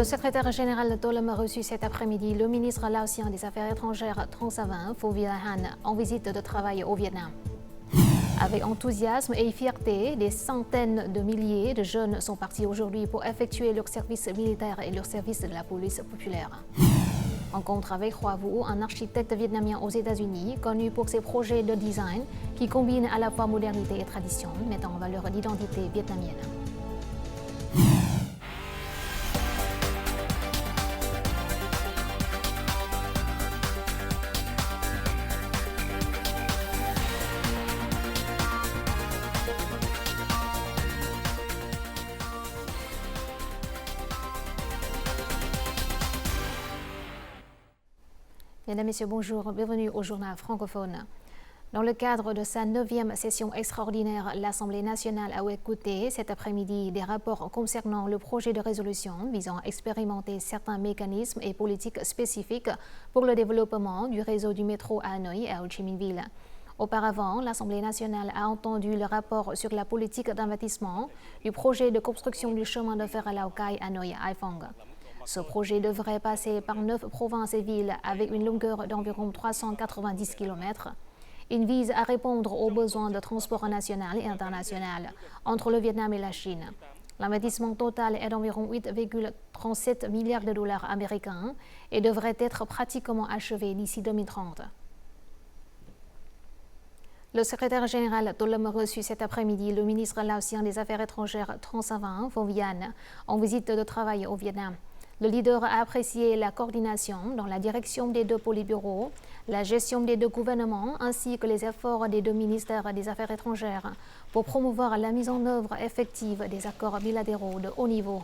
Le secrétaire général Tolem a reçu cet après-midi le ministre laotien des Affaires étrangères Tran Phoviahan en visite de travail au Vietnam. Avec enthousiasme et fierté, des centaines de milliers de jeunes sont partis aujourd'hui pour effectuer leur service militaire et leur service de la police populaire. Rencontre avec Hoa Vu, un architecte vietnamien aux États-Unis, connu pour ses projets de design qui combinent à la fois modernité et tradition, mettant en valeur l'identité vietnamienne. Mesdames, Messieurs, bonjour, bienvenue au journal francophone. Dans le cadre de sa 9e session extraordinaire, l'Assemblée nationale a écouté cet après-midi des rapports concernant le projet de résolution visant à expérimenter certains mécanismes et politiques spécifiques pour le développement du réseau du métro à Hanoï et à Ho Chi Minh Ville. Auparavant, l'Assemblée nationale a entendu le rapport sur la politique d'investissement du projet de construction du chemin de fer à Lào Cai, Hanoï et Hải Phòng. Ce projet devrait passer par 9 provinces et villes avec une longueur d'environ 390 km. Il vise à répondre aux besoins de transport national et international entre le Vietnam et la Chine. L'investissement total est d'environ 8,37 milliards de dollars américains et devrait être pratiquement achevé d'ici 2030. Le secrétaire général Tolem a reçu cet après-midi le ministre laotien des Affaires étrangères Tran Phoviahan en visite de travail au Vietnam. Le leader a apprécié la coordination dans la direction des deux polybureaux, la gestion des deux gouvernements ainsi que les efforts des deux ministères des Affaires étrangères pour promouvoir la mise en œuvre effective des accords bilatéraux de haut niveau.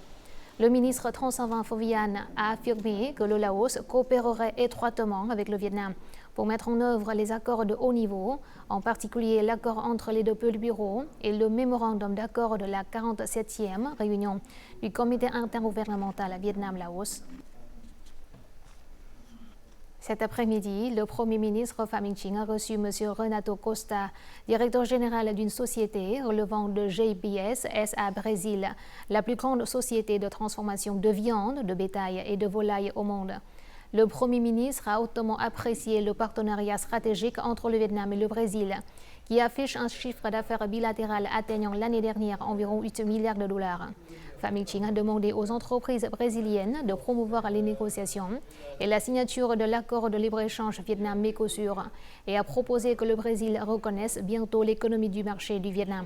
Le ministre Tran Phoviahan a affirmé que le Laos coopérerait étroitement avec le Vietnam pour mettre en œuvre les accords de haut niveau, en particulier l'accord entre les deux polybureaux et le mémorandum d'accord de la 47e réunion du comité intergouvernemental Vietnam-Laos. Cet après-midi, le Premier ministre Pham Minh Chinh a reçu M. Renato Costa, directeur général d'une société relevant de JBS SA Brésil, la plus grande société de transformation de viande, de bétail et de volaille au monde. Le Premier ministre a hautement apprécié le partenariat stratégique entre le Vietnam et le Brésil, qui affiche un chiffre d'affaires bilatéral atteignant l'année dernière environ 8 milliards de dollars. Pham Minh Chinh a demandé aux entreprises brésiliennes de promouvoir les négociations et la signature de l'accord de libre-échange Vietnam-Mercosur et a proposé que le Brésil reconnaisse bientôt l'économie du marché du Vietnam.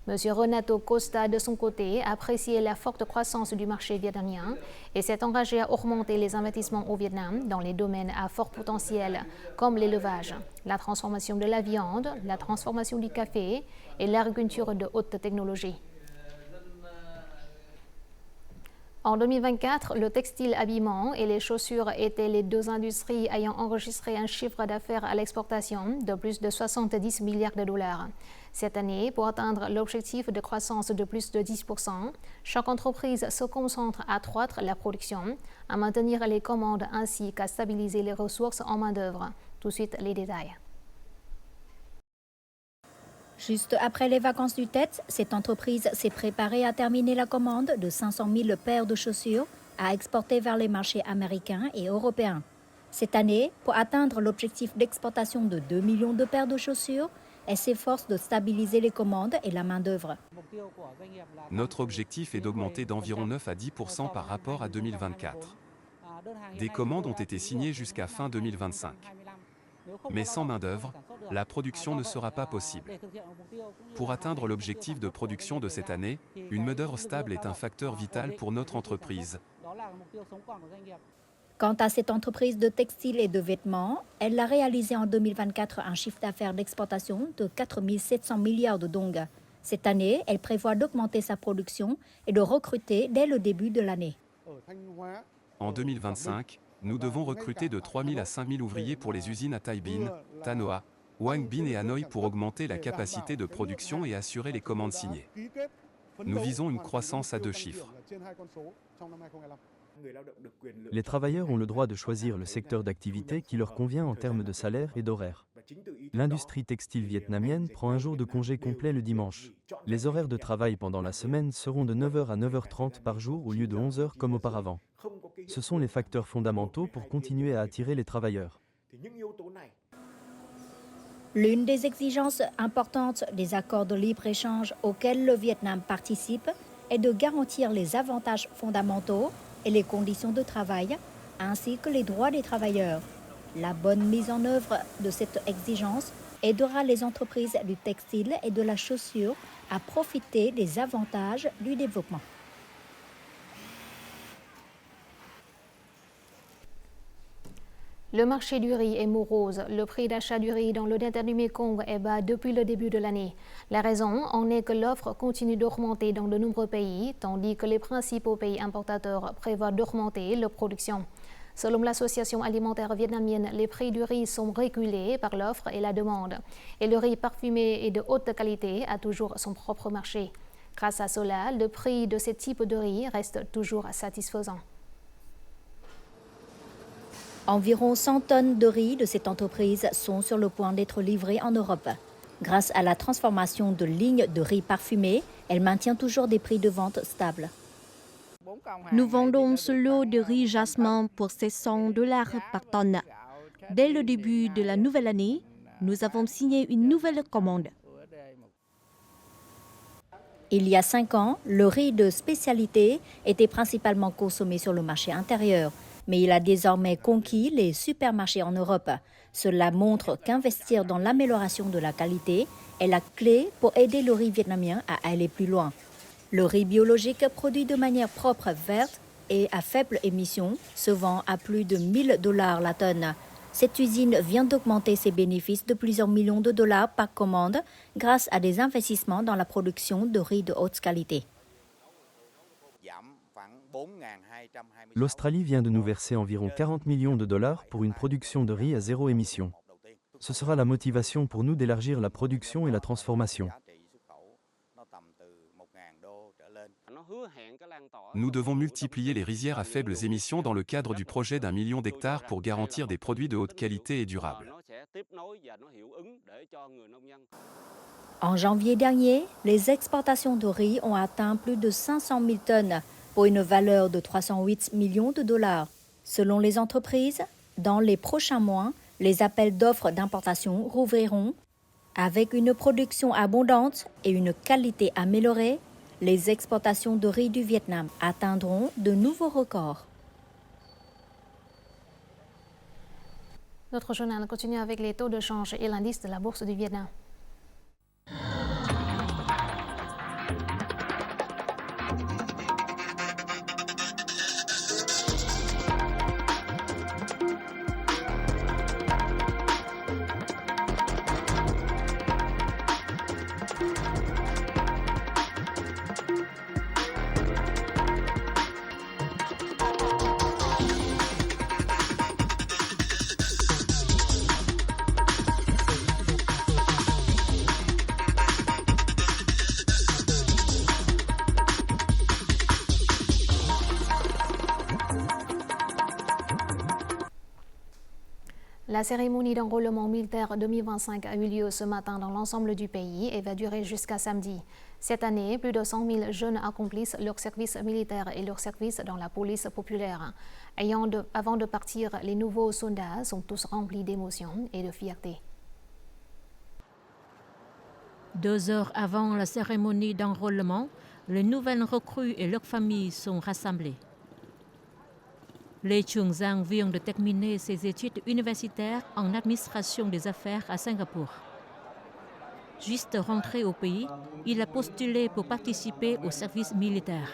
M. Renato Costa, de son côté, a apprécié la forte croissance du marché vietnamien et s'est engagé à augmenter les investissements au Vietnam dans les domaines à fort potentiel comme l'élevage, la transformation de la viande, la transformation du café et l'agriculture de haute technologie. En 2024, le textile habillement et les chaussures étaient les deux industries ayant enregistré un chiffre d'affaires à l'exportation de plus de 70 milliards de dollars. Cette année, pour atteindre l'objectif de croissance de plus de 10%, chaque entreprise se concentre à accroître la production, à maintenir les commandes ainsi qu'à stabiliser les ressources en main-d'œuvre. Tout de suite, les détails. Juste après les vacances du Tết, cette entreprise s'est préparée à terminer la commande de 500 000 paires de chaussures à exporter vers les marchés américains et européens. Cette année, pour atteindre l'objectif d'exportation de 2 millions de paires de chaussures, elle s'efforce de stabiliser les commandes et la main-d'œuvre. Notre objectif est d'augmenter d'environ 9 à 10% par rapport à 2024. Des commandes ont été signées jusqu'à fin 2025. Mais sans main-d'œuvre, la production ne sera pas possible. Pour atteindre l'objectif de production de cette année, une main-d'œuvre stable est un facteur vital pour notre entreprise. Quant à cette entreprise de textile et de vêtements, elle a réalisé en 2024 un chiffre d'affaires d'exportation de 4 700 milliards de dong. Cette année, elle prévoit d'augmenter sa production et de recruter dès le début de l'année. En 2025, nous devons recruter de 3 000 à 5 000 ouvriers pour les usines à Tai Binh, Thanh Hoa, Hoang Binh et Hanoï pour augmenter la capacité de production et assurer les commandes signées. Nous visons une croissance à 2 chiffres. Les travailleurs ont le droit de choisir le secteur d'activité qui leur convient en termes de salaire et d'horaire. L'industrie textile vietnamienne prend un jour de congé complet le dimanche. Les horaires de travail pendant la semaine seront de 9h à 9h30 par jour au lieu de 11h comme auparavant. Ce sont les facteurs fondamentaux pour continuer à attirer les travailleurs. L'une des exigences importantes des accords de libre-échange auxquels le Vietnam participe est de garantir les avantages fondamentaux et les conditions de travail, ainsi que les droits des travailleurs. La bonne mise en œuvre de cette exigence aidera les entreprises du textile et de la chaussure à profiter des avantages du développement. Le marché du riz est morose. Le prix d'achat du riz dans le delta du Mekong est bas depuis le début de l'année. La raison en est que l'offre continue d'augmenter dans de nombreux pays, tandis que les principaux pays importateurs prévoient d'augmenter leur production. Selon l'Association alimentaire vietnamienne, les prix du riz sont régulés par l'offre et la demande. Et le riz parfumé et de haute qualité a toujours son propre marché. Grâce à cela, le prix de ce type de riz reste toujours satisfaisant. Environ 100 tonnes de riz de cette entreprise sont sur le point d'être livrées en Europe. Grâce à la transformation de lignes de riz parfumé, elle maintient toujours des prix de vente stables. Nous vendons ce lot de riz jasmin pour $600 par tonne. Dès le début de la nouvelle année, nous avons signé une nouvelle commande. Il y a 5 ans, le riz de spécialité était principalement consommé sur le marché intérieur, mais il a désormais conquis les supermarchés en Europe. Cela montre qu'investir dans l'amélioration de la qualité est la clé pour aider le riz vietnamien à aller plus loin. Le riz biologique produit de manière propre, verte et à faible émission se vend à plus de $1000 la tonne. Cette usine vient d'augmenter ses bénéfices de plusieurs millions de dollars par commande grâce à des investissements dans la production de riz de haute qualité. L'Australie vient de nous verser environ $40 millions pour une production de riz à zéro émission. Ce sera la motivation pour nous d'élargir la production et la transformation. Nous devons multiplier les rizières à faibles émissions dans le cadre du projet d'1 million d'hectares pour garantir des produits de haute qualité et durables. En janvier dernier, les exportations de riz ont atteint plus de 500 000 tonnes pour une valeur de $308 millions. Selon les entreprises, dans les prochains mois, les appels d'offres d'importation rouvriront. Avec une production abondante et une qualité améliorée, les exportations de riz du Vietnam atteindront de nouveaux records. Notre journal continue avec les taux de change et l'indice de la bourse du Vietnam. La cérémonie d'enrôlement militaire 2025 a eu lieu ce matin dans l'ensemble du pays et va durer jusqu'à samedi. Cette année, plus de 100 000 jeunes accomplissent leur service militaire et leur service dans la police populaire. Avant de partir, les nouveaux soldats sont tous remplis d'émotion et de fierté. 2 heures avant la cérémonie d'enrôlement, les nouvelles recrues et leurs familles sont rassemblées. Lê Trường Giang vient de terminer ses études universitaires en administration des affaires à Singapour. Juste rentré au pays, il a postulé pour participer au service militaire.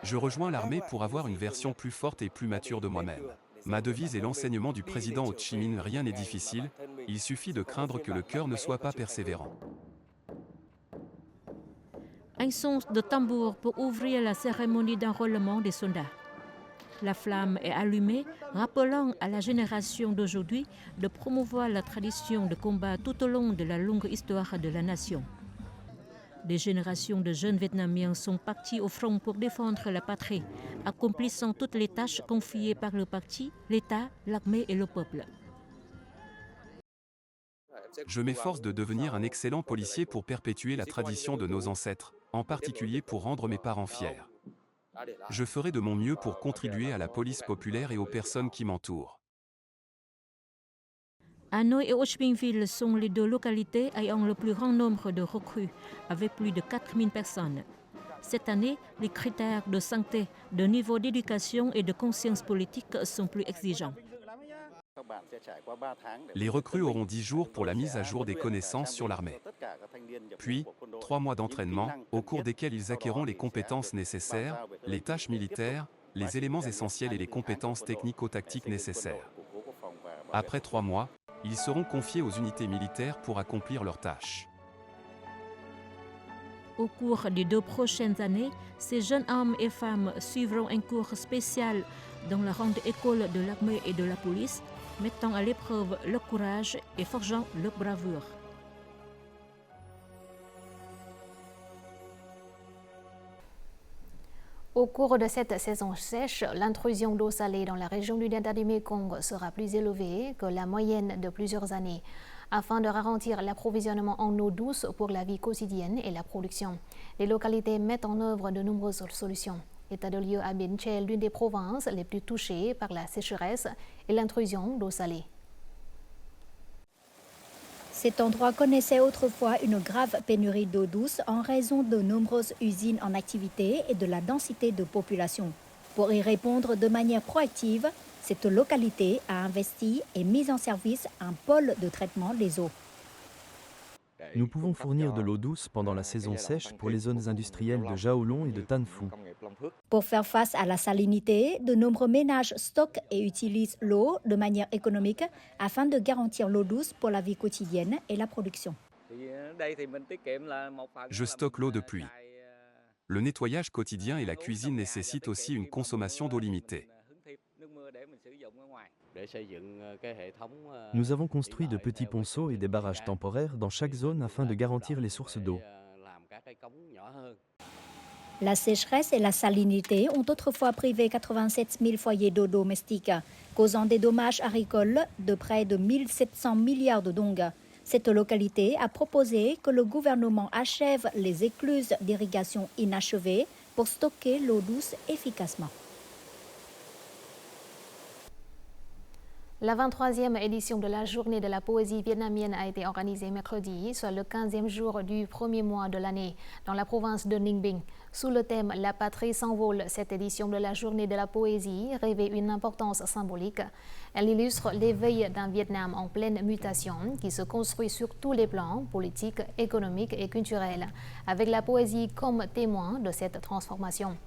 Je rejoins l'armée pour avoir une version plus forte et plus mature de moi-même. Ma devise est l'enseignement du président Ho Chi Minh, rien n'est difficile, il suffit de craindre que le cœur ne soit pas persévérant. Un son de tambour pour ouvrir la cérémonie d'enrôlement des soldats. La flamme est allumée, rappelant à la génération d'aujourd'hui de promouvoir la tradition de combat tout au long de la longue histoire de la nation. Des générations de jeunes Vietnamiens sont partis au front pour défendre la patrie, accomplissant toutes les tâches confiées par le parti, l'État, l'armée et le peuple. Je m'efforce de devenir un excellent policier pour perpétuer la tradition de nos ancêtres, en particulier pour rendre mes parents fiers. Je ferai de mon mieux pour contribuer à la police populaire et aux personnes qui m'entourent. Hanoï et Ho Chi Minh Ville sont les deux localités ayant le plus grand nombre de recrues, avec plus de 4000 personnes. Cette année, les critères de santé, de niveau d'éducation et de conscience politique sont plus exigeants. Les recrues auront 10 jours pour la mise à jour des connaissances sur l'armée. Puis, 3 mois d'entraînement, au cours desquels ils acquerront les compétences nécessaires, les tâches militaires, les éléments essentiels et les compétences technico-tactiques nécessaires. Après 3 mois, ils seront confiés aux unités militaires pour accomplir leurs tâches. Au cours des 2 prochaines années, ces jeunes hommes et femmes suivront un cours spécial dans la grande école de l'armée et de la police, mettant à l'épreuve leur courage et forgeant leur bravoure. Au cours de cette saison sèche, l'intrusion d'eau salée dans la région du delta du Mekong sera plus élevée que la moyenne de plusieurs années, afin de garantir l'approvisionnement en eau douce pour la vie quotidienne et la production. Les localités mettent en œuvre de nombreuses solutions. État de lieu à Bến Tre, l'une des provinces les plus touchées par la sécheresse et l'intrusion d'eau salée. Cet endroit connaissait autrefois une grave pénurie d'eau douce en raison de nombreuses usines en activité et de la densité de population. Pour y répondre de manière proactive, cette localité a investi et mis en service un pôle de traitement des eaux. Nous pouvons fournir de l'eau douce pendant la saison sèche pour les zones industrielles de Jaolong et de Tan Phu. Pour faire face à la salinité, de nombreux ménages stockent et utilisent l'eau de manière économique afin de garantir l'eau douce pour la vie quotidienne et la production. Je stocke l'eau de pluie. Le nettoyage quotidien et la cuisine nécessitent aussi une consommation d'eau limitée. Nous avons construit de petits ponceaux et des barrages temporaires dans chaque zone afin de garantir les sources d'eau. La sécheresse et la salinité ont autrefois privé 87 000 foyers d'eau domestique, causant des dommages agricoles de près de 1 700 milliards de dong. Cette localité a proposé que le gouvernement achève les écluses d'irrigation inachevées pour stocker l'eau douce efficacement. La 23e édition de la Journée de la poésie vietnamienne a été organisée mercredi, soit le 15e jour du premier mois de l'année, dans la province de Ninh Bình. Sous le thème « La patrie s'envole », cette édition de la Journée de la poésie revêt une importance symbolique. Elle illustre l'éveil d'un Vietnam en pleine mutation qui se construit sur tous les plans, politiques, économiques et culturels, avec la poésie comme témoin de cette transformation.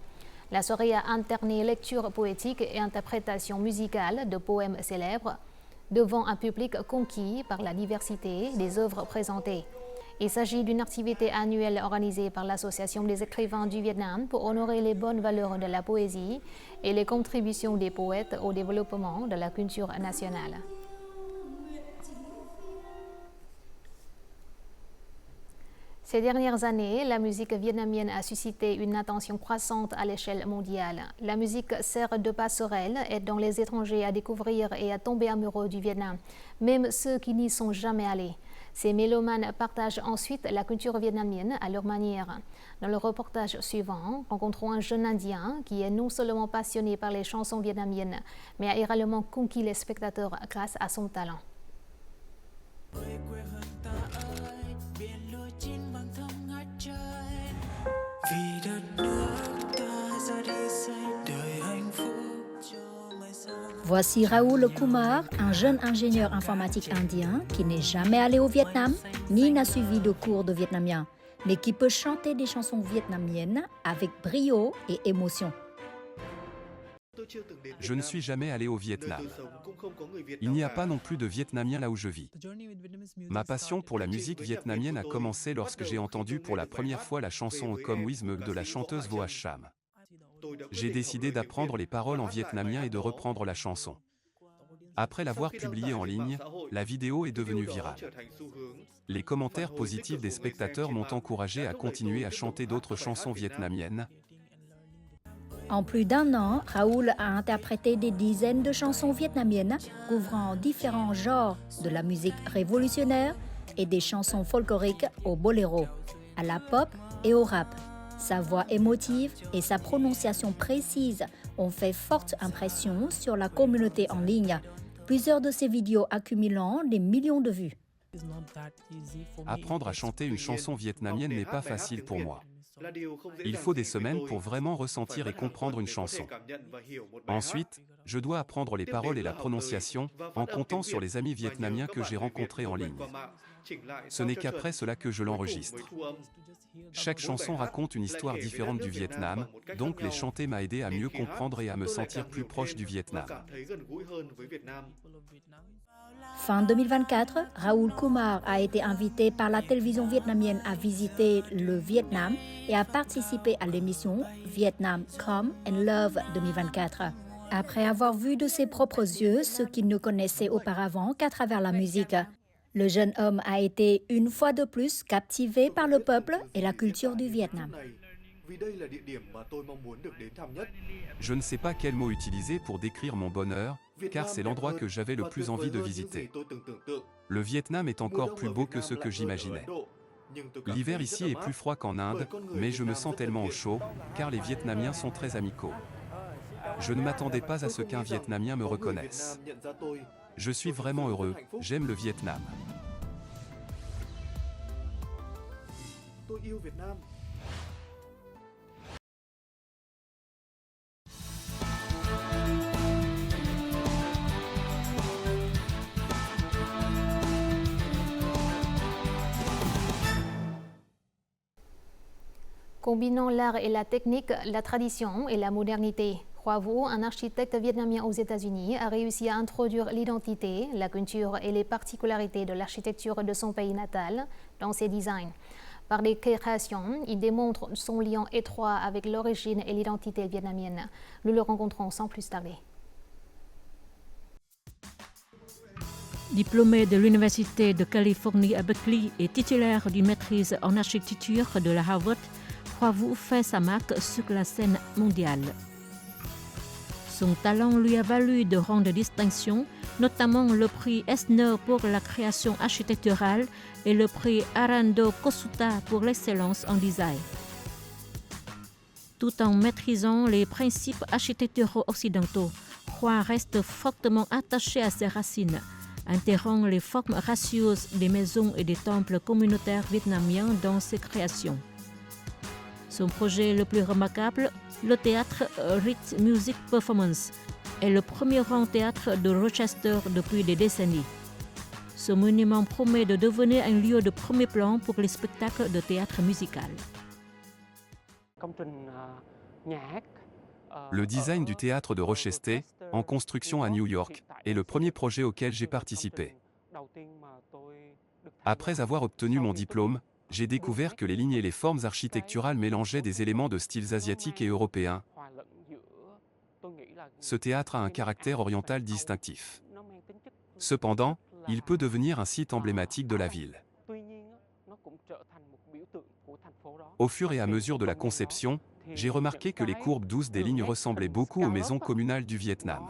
La soirée a alterné lecture poétique et interprétation musicale de poèmes célèbres devant un public conquis par la diversité des œuvres présentées. Il s'agit d'une activité annuelle organisée par l'Association des écrivains du Vietnam pour honorer les bonnes valeurs de la poésie et les contributions des poètes au développement de la culture nationale. Ces dernières années, la musique vietnamienne a suscité une attention croissante à l'échelle mondiale. La musique sert de passerelle, aidant les étrangers à découvrir et à tomber amoureux du Vietnam, même ceux qui n'y sont jamais allés. Ces mélomanes partagent ensuite la culture vietnamienne à leur manière. Dans le reportage suivant, rencontrons un jeune Indien qui est non seulement passionné par les chansons vietnamiennes, mais a également conquis les spectateurs grâce à son talent. Voici Raoul Kumar, un jeune ingénieur informatique indien qui n'est jamais allé au Vietnam ni n'a suivi de cours de vietnamien, mais qui peut chanter des chansons vietnamiennes avec brio et émotion. Je ne suis jamais allé au Vietnam. Il n'y a pas non plus de Vietnamiens là où je vis. Ma passion pour la musique vietnamienne a commencé lorsque j'ai entendu pour la première fois la chanson Comme Wisme de la chanteuse Vo Cham. J'ai décidé d'apprendre les paroles en vietnamien et de reprendre la chanson. Après l'avoir publiée en ligne, la vidéo est devenue virale. Les commentaires positifs des spectateurs m'ont encouragé à continuer à chanter d'autres chansons vietnamiennes. En plus d'un an, Raoul a interprété des dizaines de chansons vietnamiennes couvrant différents genres de la musique révolutionnaire et des chansons folkloriques au boléro, à la pop et au rap. Sa voix émotive et sa prononciation précise ont fait forte impression sur la communauté en ligne. Plusieurs de ses vidéos accumulant des millions de vues. Apprendre à chanter une chanson vietnamienne n'est pas facile pour moi. Il faut des semaines pour vraiment ressentir et comprendre une chanson. Ensuite, je dois apprendre les paroles et la prononciation en comptant sur les amis vietnamiens que j'ai rencontrés en ligne. Ce n'est qu'après cela que je l'enregistre. Chaque chanson raconte une histoire différente du Vietnam, donc les chanter m'a aidé à mieux comprendre et à me sentir plus proche du Vietnam. Fin 2024, Raoul Kumar a été invité par la télévision vietnamienne à visiter le Vietnam et à participer à l'émission Vietnam Come and Love 2024. Après avoir vu de ses propres yeux ce qu'il ne connaissait auparavant qu'à travers la musique, le jeune homme a été une fois de plus captivé par le peuple et la culture du Vietnam. Je ne sais pas quel mot utiliser pour décrire mon bonheur, car c'est l'endroit que j'avais le plus envie de visiter. Le Vietnam est encore plus beau que ce que j'imaginais. L'hiver ici est plus froid qu'en Inde, mais je me sens tellement au chaud, car les Vietnamiens sont très amicaux. Je ne m'attendais pas à ce qu'un Vietnamien me reconnaisse. Je suis vraiment heureux, j'aime le Vietnam. Combinant l'art et la technique, la tradition et la modernité, Hoa Vu, un architecte vietnamien aux États-Unis, a réussi à introduire l'identité, la culture et les particularités de l'architecture de son pays natal dans ses designs. Par des créations, il démontre son lien étroit avec l'origine et l'identité vietnamienne. Nous le rencontrons sans plus tarder. Diplômé de l'Université de Californie à Berkeley et titulaire d'une maîtrise en architecture de la Harvard, Hoa Vu fait sa marque sur la scène mondiale. Son talent lui a valu de rangs de distinction, notamment le prix Eisner pour la création architecturale et le prix Arando Kosuta pour l'excellence en design. Tout en maîtrisant les principes architecturaux occidentaux, Hoa reste fortement attaché à ses racines, intégrant les formes gracieuses des maisons et des temples communautaires vietnamiens dans ses créations. Son projet le plus remarquable, le théâtre Rhythm Music Performance, est le premier grand théâtre de Rochester depuis des décennies. Ce monument promet de devenir un lieu de premier plan pour les spectacles de théâtre musical. Le design du théâtre de Rochester, en construction à New York, est le premier projet auquel j'ai participé. Après avoir obtenu mon diplôme, j'ai découvert que les lignes et les formes architecturales mélangeaient des éléments de styles asiatiques et européens. Ce théâtre a un caractère oriental distinctif. Cependant, il peut devenir un site emblématique de la ville. Au fur et à mesure de la conception, j'ai remarqué que les courbes douces des lignes ressemblaient beaucoup aux maisons communales du Vietnam.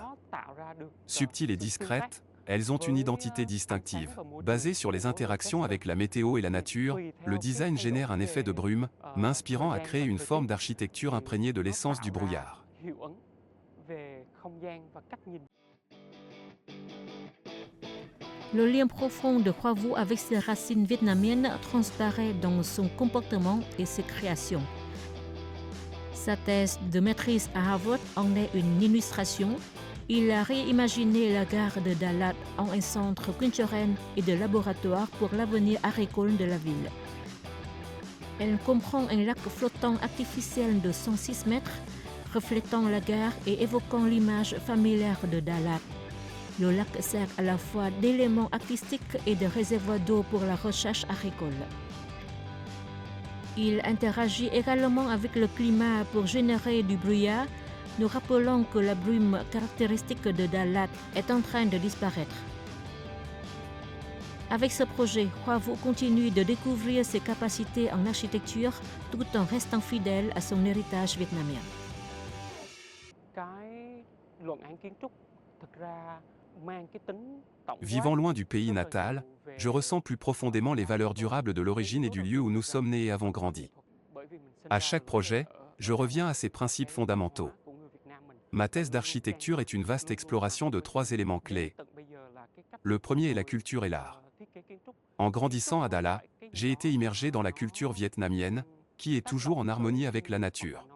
Subtiles et discrètes, elles ont une identité distinctive. Basée sur les interactions avec la météo et la nature, le design génère un effet de brume, m'inspirant à créer une forme d'architecture imprégnée de l'essence du brouillard. Le lien profond de Hoa Vu avec ses racines vietnamiennes transparaît dans son comportement et ses créations. Sa thèse de maîtrise à Harvard en est une illustration. Il a réimaginé la gare de Da Lat en un centre culturel et de laboratoire pour l'avenir agricole de la ville. Elle comprend un lac flottant artificiel de 106 mètres, reflétant la gare et évoquant l'image familière de Da Lat. Le lac sert à la fois d'élément artistique et de réservoir d'eau pour la recherche agricole. Il interagit également avec le climat pour générer du brouillard, nous rappelons que la brume caractéristique de Da Lat est en train de disparaître. Avec ce projet, Hoa Vu continue de découvrir ses capacités en architecture tout en restant fidèle à son héritage vietnamien. Vivant loin du pays natal, je ressens plus profondément les valeurs durables de l'origine et du lieu où nous sommes nés et avons grandi. À chaque projet, je reviens à ces principes fondamentaux. Ma thèse d'architecture est une vaste exploration de 3 éléments clés. Le premier est la culture et l'art. En grandissant à Dala, j'ai été immergé dans la culture vietnamienne, qui est toujours en harmonie avec la nature.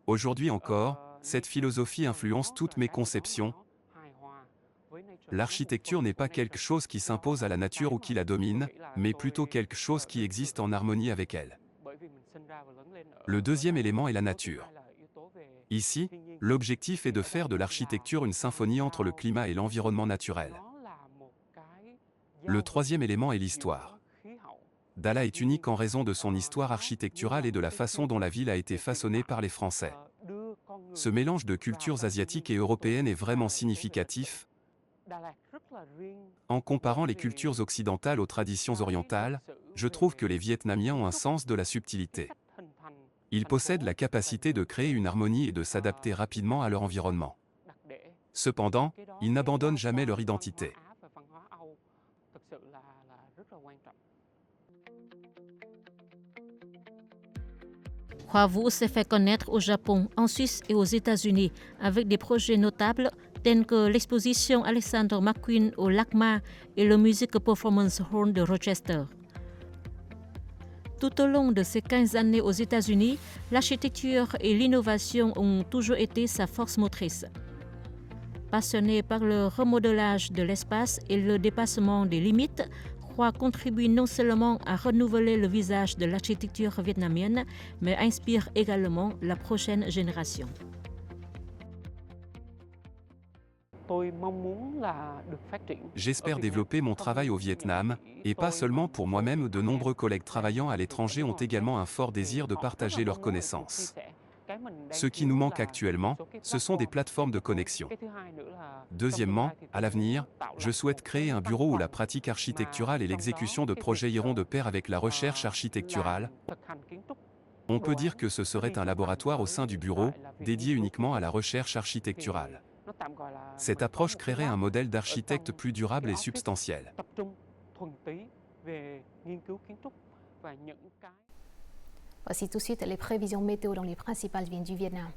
Aujourd'hui encore, cette philosophie influence toutes mes conceptions. L'architecture n'est pas quelque chose qui s'impose à la nature ou qui la domine, mais plutôt quelque chose qui existe en harmonie avec elle. Le deuxième élément est la nature. Ici, l'objectif est de faire de l'architecture une symphonie entre le climat et l'environnement naturel. Le troisième élément est l'histoire. Dala est unique en raison de son histoire architecturale et de la façon dont la ville a été façonnée par les Français. Ce mélange de cultures asiatiques et européennes est vraiment significatif. En comparant les cultures occidentales aux traditions orientales, je trouve que les Vietnamiens ont un sens de la subtilité. Ils possèdent la capacité de créer une harmonie et de s'adapter rapidement à leur environnement. Cependant, ils n'abandonnent jamais leur identité. Hoa Vu s'est fait connaître au Japon, en Suisse et aux États-Unis avec des projets notables tels que l'exposition Alexander McQueen au LACMA et le Music Performance Hall de Rochester. Tout au long de ces 15 années aux États-Unis, l'architecture et l'innovation ont toujours été sa force motrice. Passionné par le remodelage de l'espace et le dépassement des limites, Hoa contribue non seulement à renouveler le visage de l'architecture vietnamienne, mais inspire également la prochaine génération. J'espère développer mon travail au Vietnam, et pas seulement pour moi-même. De nombreux collègues travaillant à l'étranger ont également un fort désir de partager leurs connaissances. Ce qui nous manque actuellement, ce sont des plateformes de connexion. Deuxièmement, à l'avenir, je souhaite créer un bureau où la pratique architecturale et l'exécution de projets iront de pair avec la recherche architecturale. On peut dire que ce serait un laboratoire au sein du bureau, dédié uniquement à la recherche architecturale. Cette approche créerait un modèle d'architecte plus durable et substantiel. Voici tout de suite les prévisions météo dans les principales villes du Vietnam.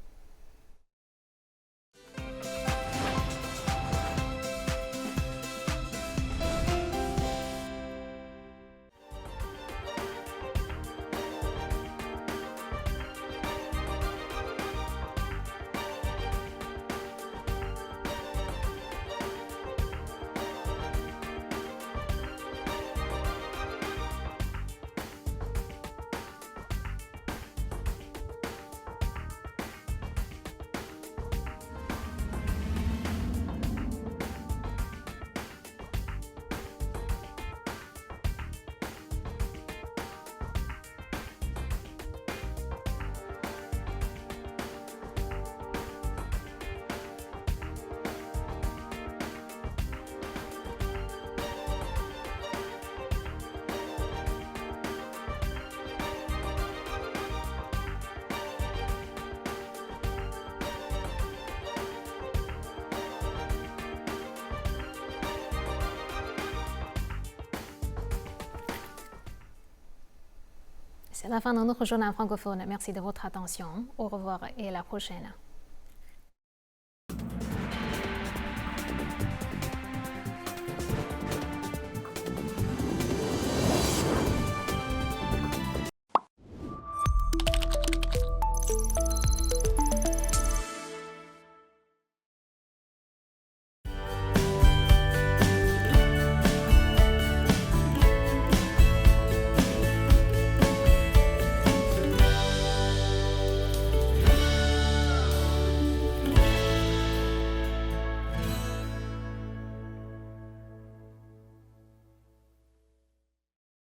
C'est la fin de notre journal francophone. Merci de votre attention. Au revoir et à la prochaine.